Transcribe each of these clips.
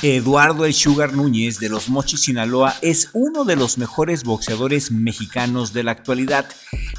Eduardo El Sugar Núñez de Los Mochis, Sinaloa, es uno de los mejores boxeadores mexicanos de la actualidad.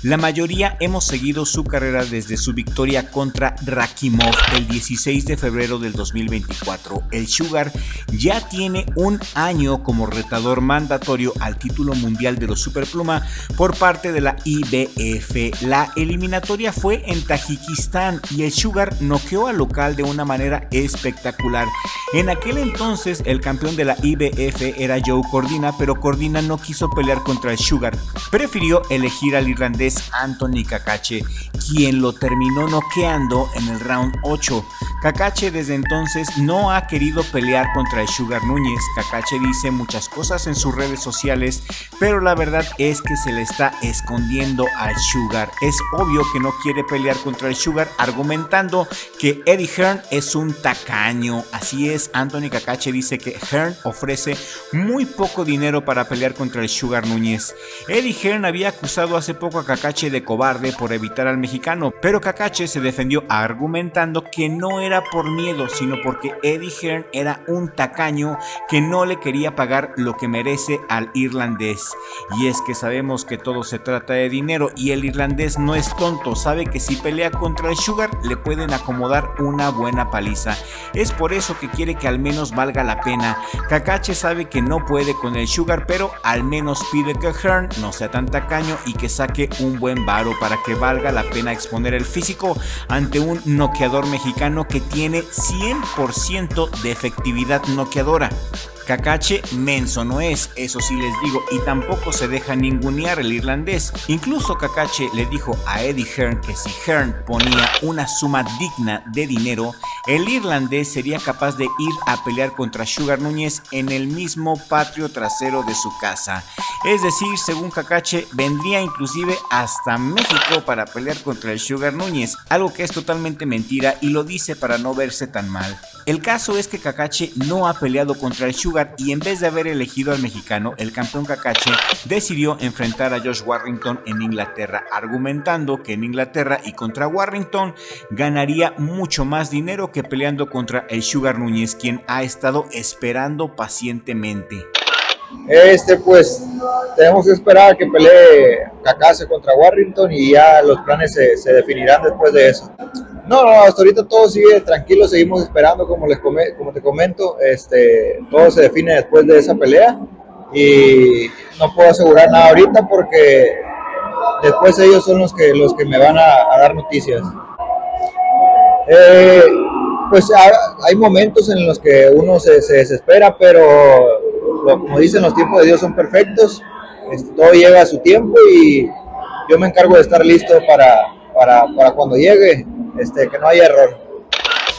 La mayoría hemos seguido su carrera desde su victoria contra Rakimov el 16 de febrero del 2024. El Sugar ya tiene un año como retador mandatorio al título mundial de los Superpluma por parte de la IBF. La eliminatoria fue en Tayikistán y el Sugar noqueó al local de una manera espectacular. En aquel entonces el campeón de la IBF era Joe Cordina, pero Cordina no quiso pelear contra el Sugar. Prefirió elegir al irlandés Anthony Cacace, quien lo terminó noqueando en el round 8. Cacace desde entonces no ha querido pelear contra el Sugar Núñez. Cacace dice muchas cosas en sus redes sociales, pero la verdad es que se le está escondiendo al Sugar. Es obvio que no quiere pelear contra el Sugar, argumentando que Eddie Hearn es un tacaño. Así es, Anthony Cacace dice que Hearn ofrece muy poco dinero para pelear contra el Sugar Núñez. Eddie Hearn había acusado hace poco a Cacace de cobarde por evitar al mexicano, pero Cacace se defendió argumentando que no era por miedo, sino porque Eddie Hearn era un tacaño que no le quería pagar lo que merece al irlandés. Y es que sabemos que todo se trata de dinero y el irlandés no es tonto, sabe que si pelea contra el Sugar le pueden acomodar una buena paliza. Es por eso que quiere que al menos valga la pena. Cacace sabe que no puede con el Sugar, pero al menos pide que Hearn no sea tan tacaño y que saque un buen varo para que valga la pena exponer el físico ante un noqueador mexicano que tiene 100% de efectividad noqueadora. Cacace menso no es, eso sí les digo, y tampoco se deja ningunear el irlandés. Incluso Cacace le dijo a Eddie Hearn que si Hearn ponía una suma digna de dinero, el irlandés sería capaz de ir a pelear contra Sugar Núñez en el mismo patio trasero de su casa. Es decir, según Cacace, vendría inclusive hasta México para pelear contra el Sugar Núñez, algo que es totalmente mentira y lo dice para no verse tan mal. El caso es que Cacace no ha peleado contra el Sugar y en vez de haber elegido al mexicano, el campeón Cacace decidió enfrentar a Josh Warrington en Inglaterra, argumentando que en Inglaterra y contra Warrington ganaría mucho más dinero que peleando contra el Sugar Núñez, quien ha estado esperando pacientemente. Pues tenemos que esperar a que pelee Cacace contra Warrington y ya los planes se definirán después de eso. No, hasta ahorita todo sigue tranquilo, seguimos esperando, como te comento, todo se define después de esa pelea y no puedo asegurar nada ahorita porque después ellos son los que me van a dar noticias. Pues hay momentos en los que uno se desespera, pero como dicen, los tiempos de Dios son perfectos, todo llega a su tiempo y yo me encargo de estar listo para cuando llegue, que no haya error.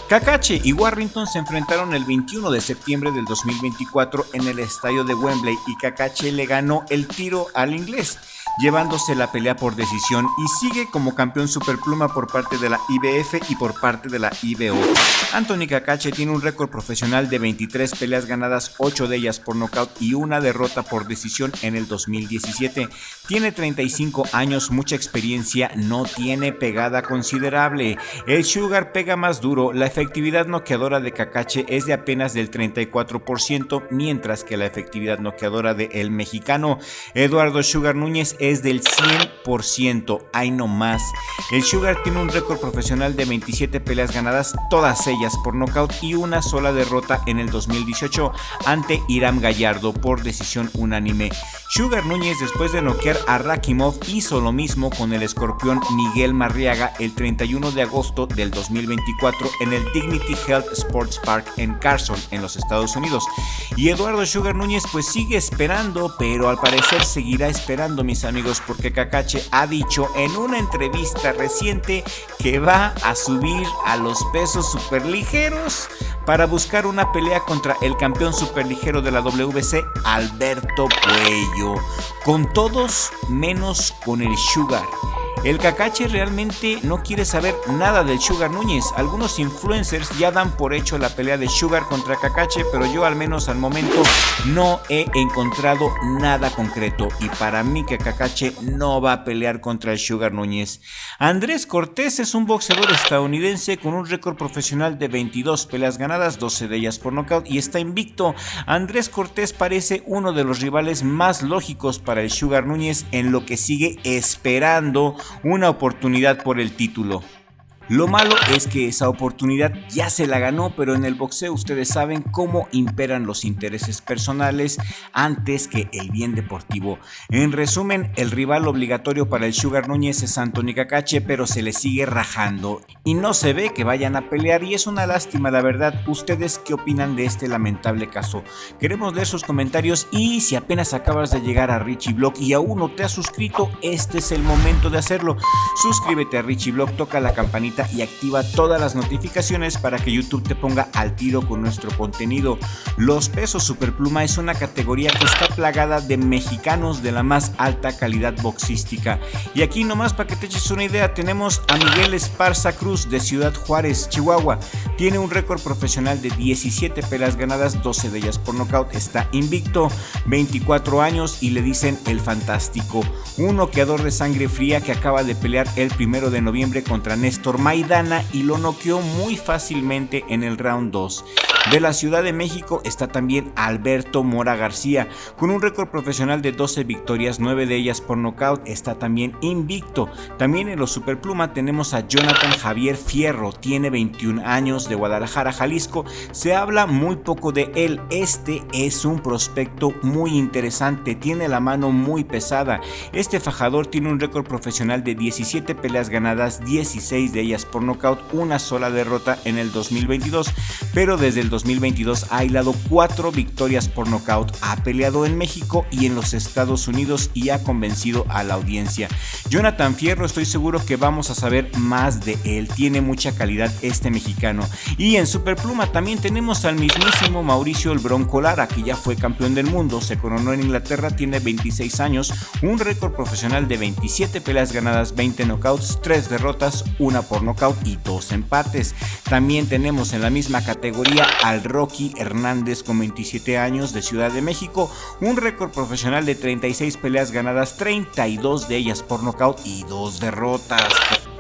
Cacace y Warrington se enfrentaron el 21 de septiembre del 2024 en el estadio de Wembley y Cacace le ganó el tiro al inglés, llevándose la pelea por decisión y sigue como campeón superpluma por parte de la IBF y por parte de la IBO. Anthony Cacace tiene un récord profesional de 23 peleas ganadas, 8 de ellas por nocaut y una derrota por decisión en el 2017. Tiene 35 años, mucha experiencia, no tiene pegada considerable. El Sugar pega más duro, la efectividad noqueadora de Cacace es de apenas del 34%, mientras que la efectividad noqueadora de el mexicano Eduardo Sugar Núñez es del 100%, hay no más. El Sugar tiene un récord profesional de 27 peleas ganadas, todas ellas por nocaut y una sola derrota en el 2018 ante Iram Gallardo por decisión unánime. Sugar Núñez, después de noquear a Rakimov, hizo lo mismo con el escorpión Miguel Marriaga el 31 de agosto del 2024 en el Dignity Health Sports Park en Carson, en los Estados Unidos. Y Eduardo Sugar Núñez pues sigue esperando, pero al parecer seguirá esperando, mis amigos, porque Cacace ha dicho en una entrevista reciente que va a subir a los pesos superligeros para buscar una pelea contra el campeón superligero de la WBC, Alberto Puello, con todos menos con el Sugar. El Cacache realmente no quiere saber nada del Sugar Núñez. Algunos influencers ya dan por hecho la pelea de Sugar contra Cacache, pero yo al menos al momento no he encontrado nada concreto, y para mí que Cacache no va a pelear contra el Sugar Núñez. Andrés Cortés es un boxeador estadounidense con un récord profesional de 22 peleas ganadas, 12 de ellas por nocaut, y está invicto. Andrés Cortés parece uno de los rivales más lógicos para el Sugar Núñez, en lo que sigue esperando una oportunidad por el título. Lo malo es que esa oportunidad ya se la ganó, pero en el boxeo ustedes saben cómo imperan los intereses personales antes que el bien deportivo. En resumen, el rival obligatorio para el Sugar Núñez es Anthony Cacache, pero se le sigue rajando y no se ve que vayan a pelear, y es una lástima, la verdad. ¿Ustedes qué opinan de este lamentable caso? Queremos leer sus comentarios, y si apenas acabas de llegar a Richie Blog y aún no te has suscrito, este es el momento de hacerlo. Suscríbete a Richie Blog, toca la campanita y activa todas las notificaciones para que YouTube te ponga al tiro con nuestro contenido. Los pesos superpluma es una categoría que está plagada de mexicanos de la más alta calidad boxística. Y aquí nomás para que te eches una idea, tenemos a Miguel Esparza Cruz de Ciudad Juárez, Chihuahua. Tiene un récord profesional de 17 peleas ganadas, 12 de ellas por nocaut. Está invicto, 24 años y le dicen el fantástico. Un noqueador de sangre fría que acaba de pelear el 1 de noviembre contra Néstor Maidana y lo noqueó muy fácilmente en el round 2. De la Ciudad de México está también Alberto Mora García, con un récord profesional de 12 victorias, 9 de ellas por nocaut, está también invicto. También en los superpluma tenemos a Jonathan Javier Fierro, tiene 21 años, de Guadalajara, Jalisco. Se habla muy poco de él. Este es un prospecto muy interesante, tiene la mano muy pesada. Este fajador tiene un récord profesional de 17 peleas ganadas, 16 de ellas por nocaut, una sola derrota en el 2022, pero desde el 2022 ha hilado 4 victorias por nocaut, ha peleado en México y en los Estados Unidos y ha convencido a la audiencia. Jonathan Fierro, estoy seguro que vamos a saber más de él, tiene mucha calidad este mexicano. Y en superpluma también tenemos al mismísimo Mauricio El Bronco Lara, que ya fue campeón del mundo, se coronó en Inglaterra, tiene 26 años, un récord profesional de 27 peleas ganadas, 20 knockouts, 3 derrotas, 1 por nocaut y 2 empates. También tenemos en la misma categoría al Rocky Hernández, con 27 años, de Ciudad de México, un récord profesional de 36 peleas ganadas, 32 de ellas por nocaut y 2 derrotas.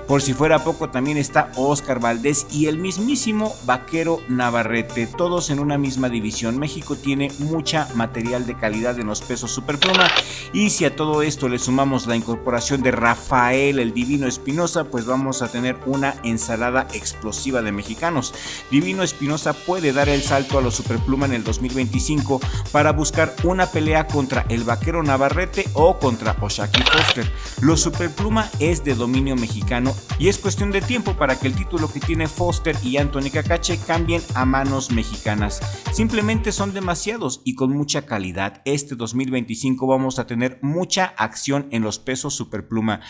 Por si fuera poco, también está Oscar Valdés y el mismísimo Vaquero Navarrete, todos en una misma división. México tiene mucha material de calidad en los pesos superpluma, y si a todo esto le sumamos la incorporación de Rafael el Divino Espinosa, pues vamos a tener una ensalada explosiva de mexicanos. Divino Espinosa puede dar el salto a los superpluma en el 2025 para buscar una pelea contra el Vaquero Navarrete o contra O'Shaquie Foster. Los superpluma es de dominio mexicano y es cuestión de tiempo para que el título que tiene Foster y Anthony Cacache cambien a manos mexicanas. Simplemente son demasiados y con mucha calidad. Este 2025 vamos a tener mucha acción en los pesos superpluma.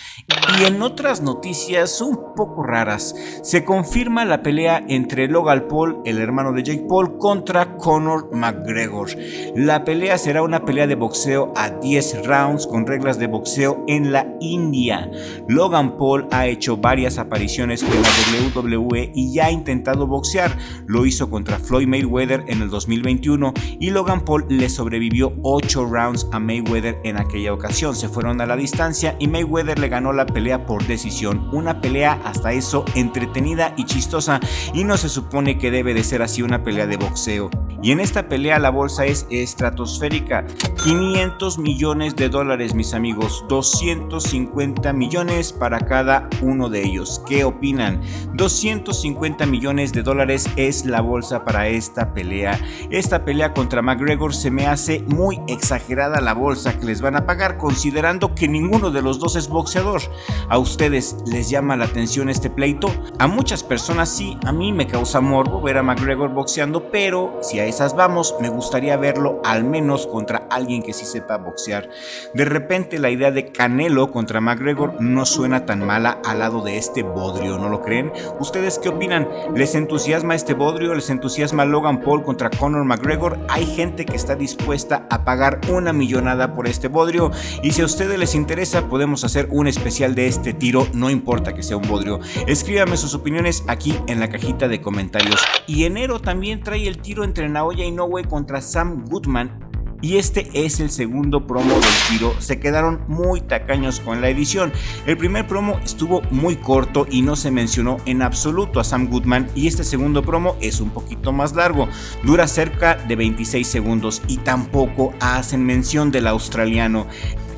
Y en otras noticias un poco raras, se confirma la pelea entre Logan Paul, el hermano de Jake Paul, contra Conor McGregor. La pelea será una pelea de boxeo a 10 rounds con reglas de boxeo en la India. Logan Paul ha hecho varias apariciones en la WWE y ya ha intentado boxear. Lo hizo contra Floyd Mayweather en el 2021 y Logan Paul le sobrevivió 8 rounds a Mayweather en aquella ocasión. Se fueron a la distancia y Mayweather le ganó la pelea por decisión. Una pelea hasta eso entretenida y chistosa, y no se supone que debe de ser así una pelea de boxeo. Y en esta pelea la bolsa es estratosférica. 500 millones de dólares, mis amigos. 250 millones para cada uno de ellos. ¿Qué opinan? 250 millones de dólares es la bolsa para esta pelea. Esta pelea contra McGregor se me hace muy exagerada la bolsa que les van a pagar, considerando que ninguno de los dos es boxeador. ¿A ustedes les llama la atención este pleito? A muchas personas sí, a mí me causa morbo ver a McGregor boxeando, pero si a esas vamos, me gustaría verlo al menos contra alguien que sí sepa boxear. De repente la idea de Canelo contra McGregor no suena tan mala al lado de este bodrio, ¿no lo creen? ¿Ustedes qué opinan? ¿Les entusiasma este bodrio? ¿Les entusiasma Logan Paul contra Conor McGregor? Hay gente que está dispuesta a pagar una millonada por este bodrio, y si a ustedes les interesa podemos hacer un especial de este tiro, no importa que sea un bodrio. Escríbanme sus opiniones aquí en la cajita de comentarios. Y enero también trae el tiro entre Naoya Inoue contra Sam Goodman, y este es el segundo promo del tiro. Se quedaron muy tacaños con la edición. El primer promo estuvo muy corto y no se mencionó en absoluto a Sam Goodman, y este segundo promo es un poquito más largo, dura cerca de 26 segundos y tampoco hacen mención del australiano.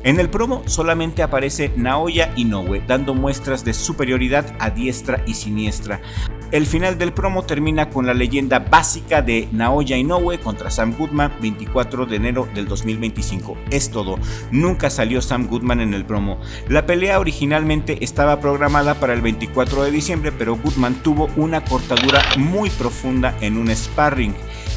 En el promo solamente aparece Naoya Inoue dando muestras de superioridad a diestra y siniestra. El final del promo termina con la leyenda básica de Naoya Inoue contra Sam Goodman, 24 de enero del 2025. Es todo, nunca salió Sam Goodman en el promo. La pelea originalmente estaba programada para el 24 de diciembre, pero Goodman tuvo una cortadura muy profunda en un sparring.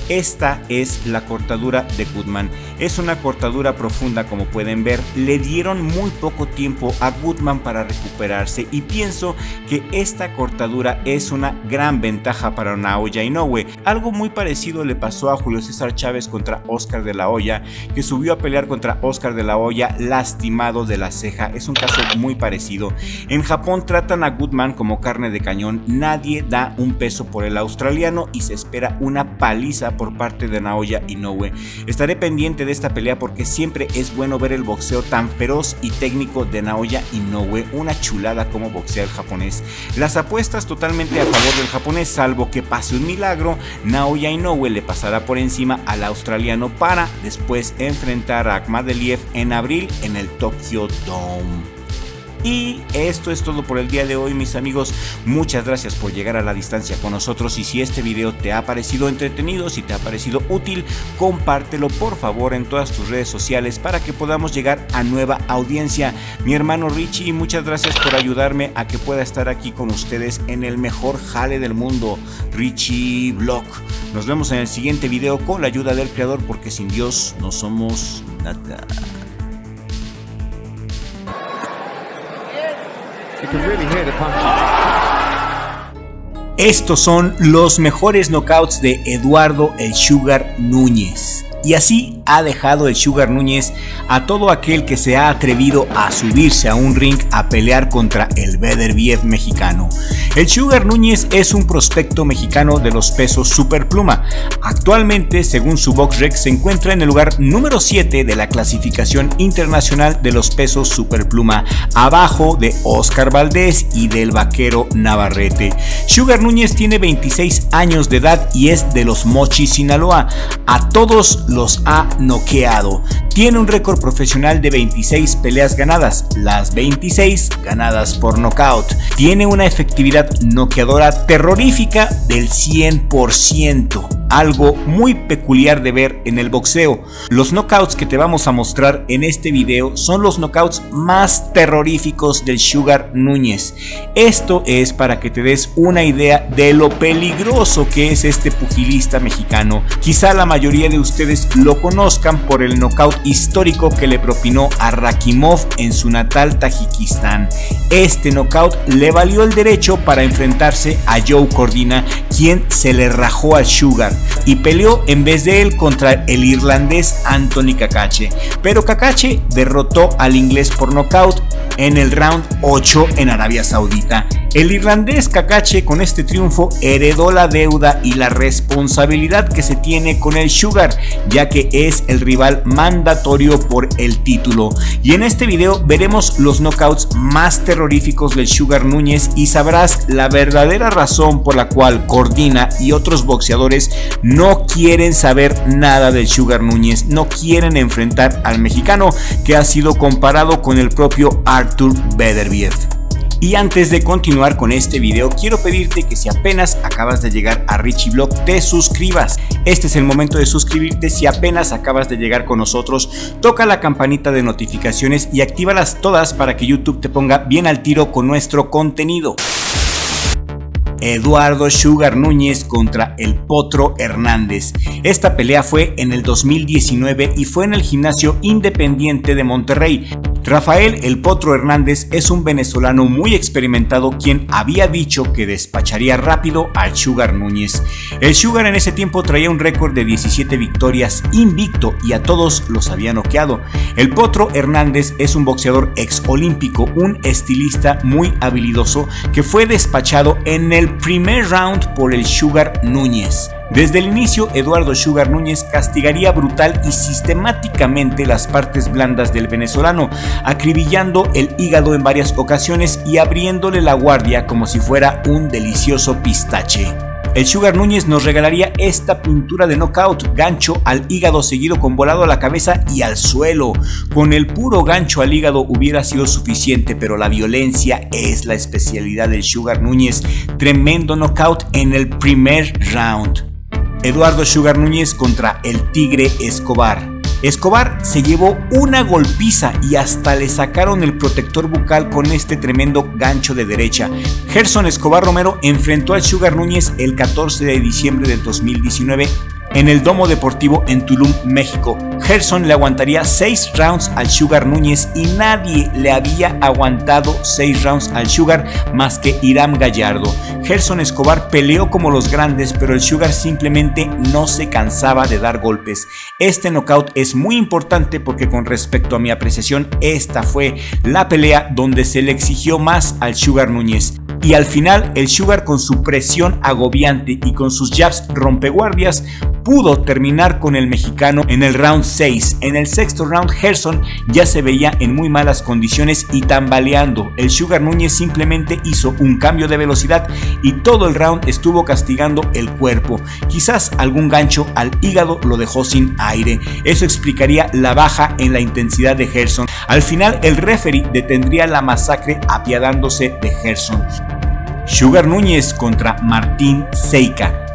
Esta es la cortadura de Goodman. Es una cortadura profunda, como pueden ver. Le dieron muy poco tiempo a Goodman para recuperarse, y pienso que esta cortadura es una gran ventaja para Naoya Inoue. Algo muy parecido le pasó a Julio César Chávez contra Oscar de la Hoya, que subió a pelear contra Oscar de la Hoya lastimado de la ceja. Es un caso muy parecido. En Japón tratan a Goodman como carne de cañón. Nadie da un peso por el australiano y se espera una paliza por parte de Naoya Inoue. Estaré pendiente de esta pelea porque siempre es bueno ver el boxeo tan feroz y técnico de Naoya Inoue. Una chulada como boxea el japonés. Las apuestas totalmente a favor del japonés, salvo que pase un milagro. Naoya Inoue le pasará por encima al australiano para después enfrentar a Akhmadaliev en abril en el Tokyo Dome. Y esto es todo por el día de hoy, mis amigos. Muchas gracias por llegar a la distancia con nosotros, y si este video te ha parecido entretenido, si te ha parecido útil, compártelo por favor en todas tus redes sociales para que podamos llegar a nueva audiencia. Mi hermano Richie, muchas gracias por ayudarme a que pueda estar aquí con ustedes en el mejor jale del mundo, Richie Vlog. Nos vemos en el siguiente video con la ayuda del creador, porque sin Dios no somos nada. Estos son los mejores knockouts de Eduardo el Sugar Núñez. Y así ha dejado el Sugar Núñez a todo aquel que se ha atrevido a subirse a un ring a pelear contra el Beterbiev mexicano. El Sugar Núñez es un prospecto mexicano de los pesos superpluma. Actualmente, según su BoxRec, se encuentra en el lugar número 7 de la clasificación internacional de los pesos superpluma, abajo de Oscar Valdez y del Vaquero Navarrete. Sugar Núñez tiene 26 años de edad y es de los Mochis, Sinaloa. A todos los ha noqueado. Tiene un récord profesional de 26 peleas ganadas, las 26 ganadas por nocaut. Tiene una efectividad noqueadora terrorífica del 100%. Algo muy peculiar de ver en el boxeo. Los knockouts que te vamos a mostrar en este video son los knockouts más terroríficos del Sugar Núñez. Esto es para que te des una idea de lo peligroso que es este pugilista mexicano. Quizá la mayoría de ustedes lo conozcan por el knockout histórico que le propinó a Rakimov en su natal Tayikistán. Este knockout le valió el derecho para enfrentarse a Joe Cordina, quien se le rajó al Sugar y peleó en vez de él contra el irlandés Anthony Cacace, pero Cacace derrotó al inglés por nocaut en el round 8 en Arabia Saudita. El irlandés Cacace con este triunfo heredó la deuda y la responsabilidad que se tiene con el Sugar, ya que es el rival mandatorio por el título. Y en este video veremos los knockouts más terroríficos del Sugar Núñez y sabrás la verdadera razón por la cual Cordina y otros boxeadores no quieren saber nada del Sugar Núñez, no quieren enfrentar al mexicano que ha sido comparado con el propio Artur Beterbiev. Y antes de continuar con este video, quiero pedirte que si apenas acabas de llegar a Richie Vlog, te suscribas. Este es el momento de suscribirte. Si apenas acabas de llegar con nosotros, toca la campanita de notificaciones y actívalas todas para que YouTube te ponga bien al tiro con nuestro contenido. Eduardo Sugar Núñez contra El Potro Hernández. Esta pelea fue en el 2019 y fue en el Gimnasio Independiente de Monterrey. Rafael El Potro Hernández es un venezolano muy experimentado quien había dicho que despacharía rápido al Sugar Núñez. El Sugar en ese tiempo traía un récord de 17 victorias invicto y a todos los había noqueado. El Potro Hernández es un boxeador exolímpico, un estilista muy habilidoso que fue despachado en el primer round por el Sugar Núñez. Desde el inicio, Eduardo Sugar Núñez castigaría brutal y sistemáticamente las partes blandas del venezolano, acribillando el hígado en varias ocasiones y abriéndole la guardia como si fuera un delicioso pistache. El Sugar Núñez nos regalaría esta pintura de knockout, gancho al hígado seguido con volado a la cabeza y al suelo. Con el puro gancho al hígado hubiera sido suficiente, pero la violencia es la especialidad del Sugar Núñez. Tremendo knockout en el primer round. Eduardo Sugar Núñez contra el Tigre Escobar. Escobar se llevó una golpiza y hasta le sacaron el protector bucal con este tremendo gancho de derecha. Gerson Escobar Romero enfrentó al Sugar Núñez el 14 de diciembre del 2019 en el Domo Deportivo en Tulum, México. Gerson le aguantaría 6 rounds al Sugar Núñez y nadie le había aguantado 6 rounds al Sugar más que Irán Gallardo. Gerson Escobar peleó como los grandes, pero el Sugar simplemente no se cansaba de dar golpes. Este knockout es muy importante porque con respecto a mi apreciación, esta fue la pelea donde se le exigió más al Sugar Núñez. Y al final el Sugar, con su presión agobiante y con sus jabs rompeguardias, pudo terminar con el mexicano en el round 6. En el sexto round, Gerson ya se veía en muy malas condiciones y tambaleando. El Sugar Núñez simplemente hizo un cambio de velocidad y todo el round estuvo castigando el cuerpo. Quizás algún gancho al hígado lo dejó sin aire. Eso explicaría la baja en la intensidad de Gerson. Al final, el referee detendría la masacre apiadándose de Gerson. Sugar Núñez contra Martín Seica.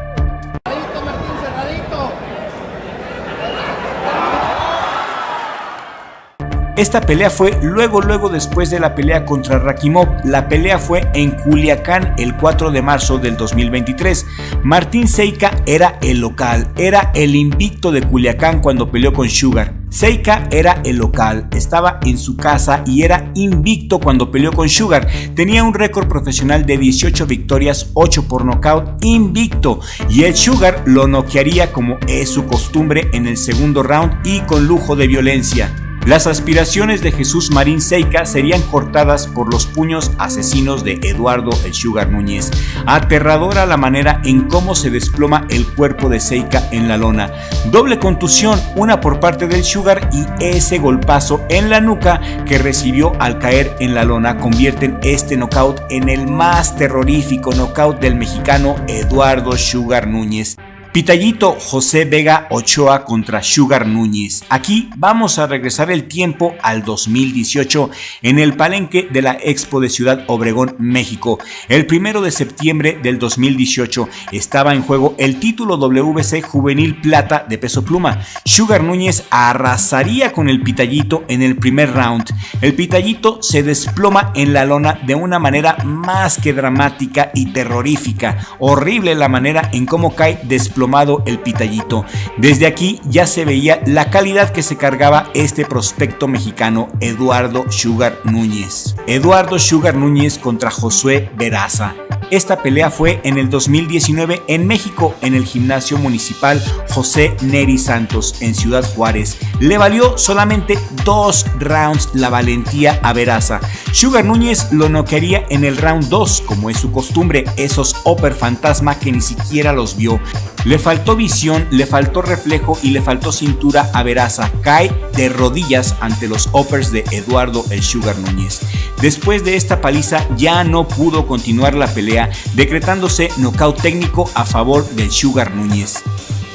Esta pelea fue luego después de la pelea contra Rakimov. La pelea fue en Culiacán el 4 de marzo del 2023. Martín Seica era el local, era el invicto de Culiacán cuando peleó con Sugar. Seica era el local, estaba en su casa y era invicto cuando peleó con Sugar. Tenía un récord profesional de 18 victorias, 8 por nocaut, invicto. Y el Sugar lo noquearía como es su costumbre en el segundo round y con lujo de violencia. Las aspiraciones de Jesús Marín Seica serían cortadas por los puños asesinos de Eduardo el Sugar Núñez. Aterradora la manera en cómo se desploma el cuerpo de Seica en la lona. Doble contusión, una por parte del Sugar y ese golpazo en la nuca que recibió al caer en la lona convierten este knockout en el más terrorífico knockout del mexicano Eduardo Sugar Núñez. Pitallito José Vega Ochoa contra Sugar Núñez. Aquí vamos a regresar el tiempo al 2018 en el palenque de la Expo de Ciudad Obregón, México. El 1 de septiembre del 2018 estaba en juego el título WBC Juvenil Plata de peso pluma. Sugar Núñez arrasaría con el Pitallito en el primer round. El Pitallito se desploma en la lona de una manera más que dramática y terrorífica. Horrible la manera en cómo cae desplomado el Pitallito. Desde aquí ya se veía la calidad que se cargaba este prospecto mexicano, Eduardo Sugar Núñez. Eduardo Sugar Núñez contra Josué Veraza. Esta pelea fue en el 2019 en México, en el gimnasio municipal José Neri Santos en Ciudad Juárez. Le valió solamente 2 rounds la valentía a Veraza. Sugar Núñez lo noquearía en el round 2, como es su costumbre, esos upper fantasma que ni siquiera los vio. Le faltó visión, le faltó reflejo y le faltó cintura a Veraza. Cae de rodillas ante los uppers de Eduardo el Sugar Núñez. Después de esta paliza ya no pudo continuar la pelea, decretándose nocaut técnico a favor del Sugar Núñez.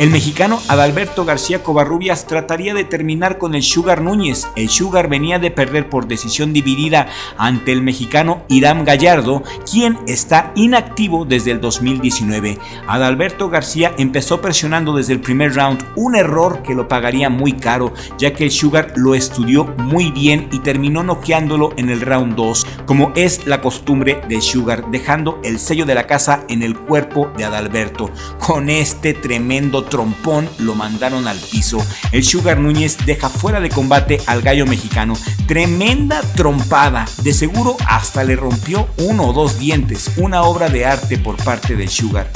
El mexicano Adalberto García Covarrubias trataría de terminar con el Sugar Núñez. El Sugar venía de perder por decisión dividida ante el mexicano Irán Gallardo, quien está inactivo desde el 2019. Adalberto García empezó presionando desde el primer round, un error que lo pagaría muy caro, ya que el Sugar lo estudió muy bien y terminó noqueándolo en el round 2, como es la costumbre del Sugar, dejando el sello de la casa en el cuerpo de Adalberto. Con este tremendo trompón lo mandaron al piso. El Sugar Núñez deja fuera de combate al gallo mexicano. Tremenda trompada, de seguro hasta le rompió uno o dos dientes, una obra de arte por parte del Sugar.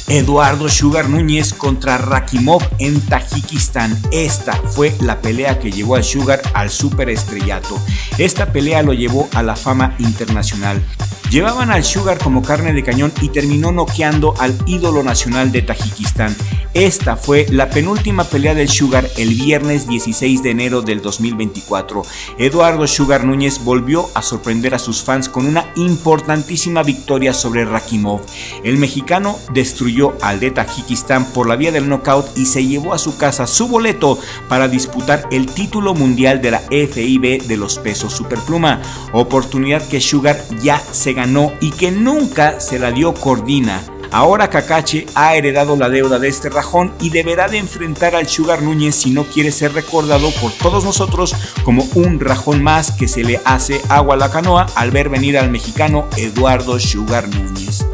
Eduardo Sugar Núñez contra Rakhimov en Tayikistán. Esta fue la pelea que llevó al Sugar al superestrellato. Esta pelea lo llevó a la fama internacional. Llevaban al Sugar como carne de cañón y terminó noqueando al ídolo nacional de Tayikistán. Esta fue la penúltima pelea del Sugar el viernes 16 de enero del 2024. Eduardo Sugar Núñez volvió a sorprender a sus fans con una importantísima victoria sobre Rakhimov. El mexicano destruyó al de Tayikistán por la vía del knockout y se llevó a su casa su boleto para disputar el título mundial de la FIB de los pesos superpluma, oportunidad que Sugar ya se ganó y que nunca se la dio Cordina. Ahora Cacace ha heredado la deuda de este rajón y deberá de enfrentar al Sugar Núñez si no quiere ser recordado por todos nosotros como un rajón más que se le hace agua a la canoa al ver venir al mexicano Eduardo Sugar Núñez.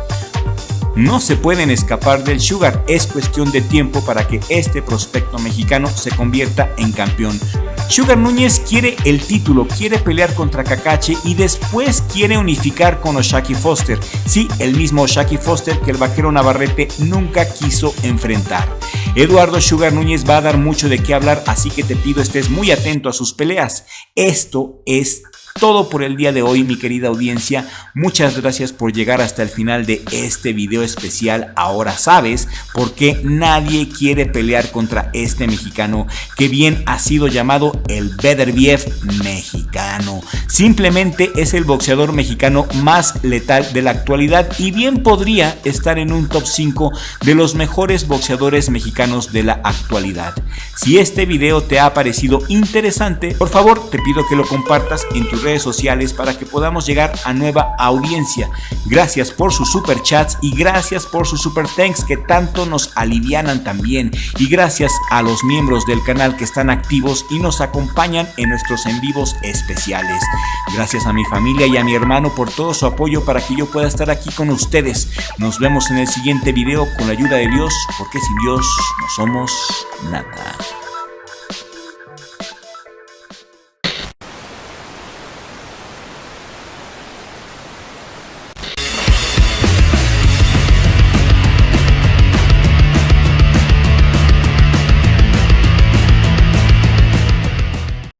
No se pueden escapar del Sugar, es cuestión de tiempo para que este prospecto mexicano se convierta en campeón. Sugar Núñez quiere el título, quiere pelear contra Cacace y después quiere unificar con O'Shaquie Foster. Sí, el mismo O'Shaquie Foster que el vaquero Navarrete nunca quiso enfrentar. Eduardo Sugar Núñez va a dar mucho de qué hablar, así que te pido estés muy atento a sus peleas. Esto es todo por el día de hoy, mi querida audiencia. Muchas gracias por llegar hasta el final de este video especial. Ahora sabes por qué nadie quiere pelear contra este mexicano, que bien ha sido llamado el Beterbiev mexicano. Simplemente es el boxeador mexicano más letal de la actualidad y bien podría estar en un top 5 de los mejores boxeadores mexicanos de la actualidad. Si este video te ha parecido interesante, por favor te pido que lo compartas en tus redes sociales para que podamos llegar a nueva audiencia. Gracias por sus super chats y gracias por sus super thanks que tanto nos alivianan también, y gracias a los miembros del canal que están activos y nos acompañan en nuestros en vivos especiales. Gracias a mi familia y a mi hermano por todo su apoyo para que yo pueda estar aquí con ustedes. Nos vemos en el siguiente video con la ayuda de Dios, porque sin Dios no somos nada.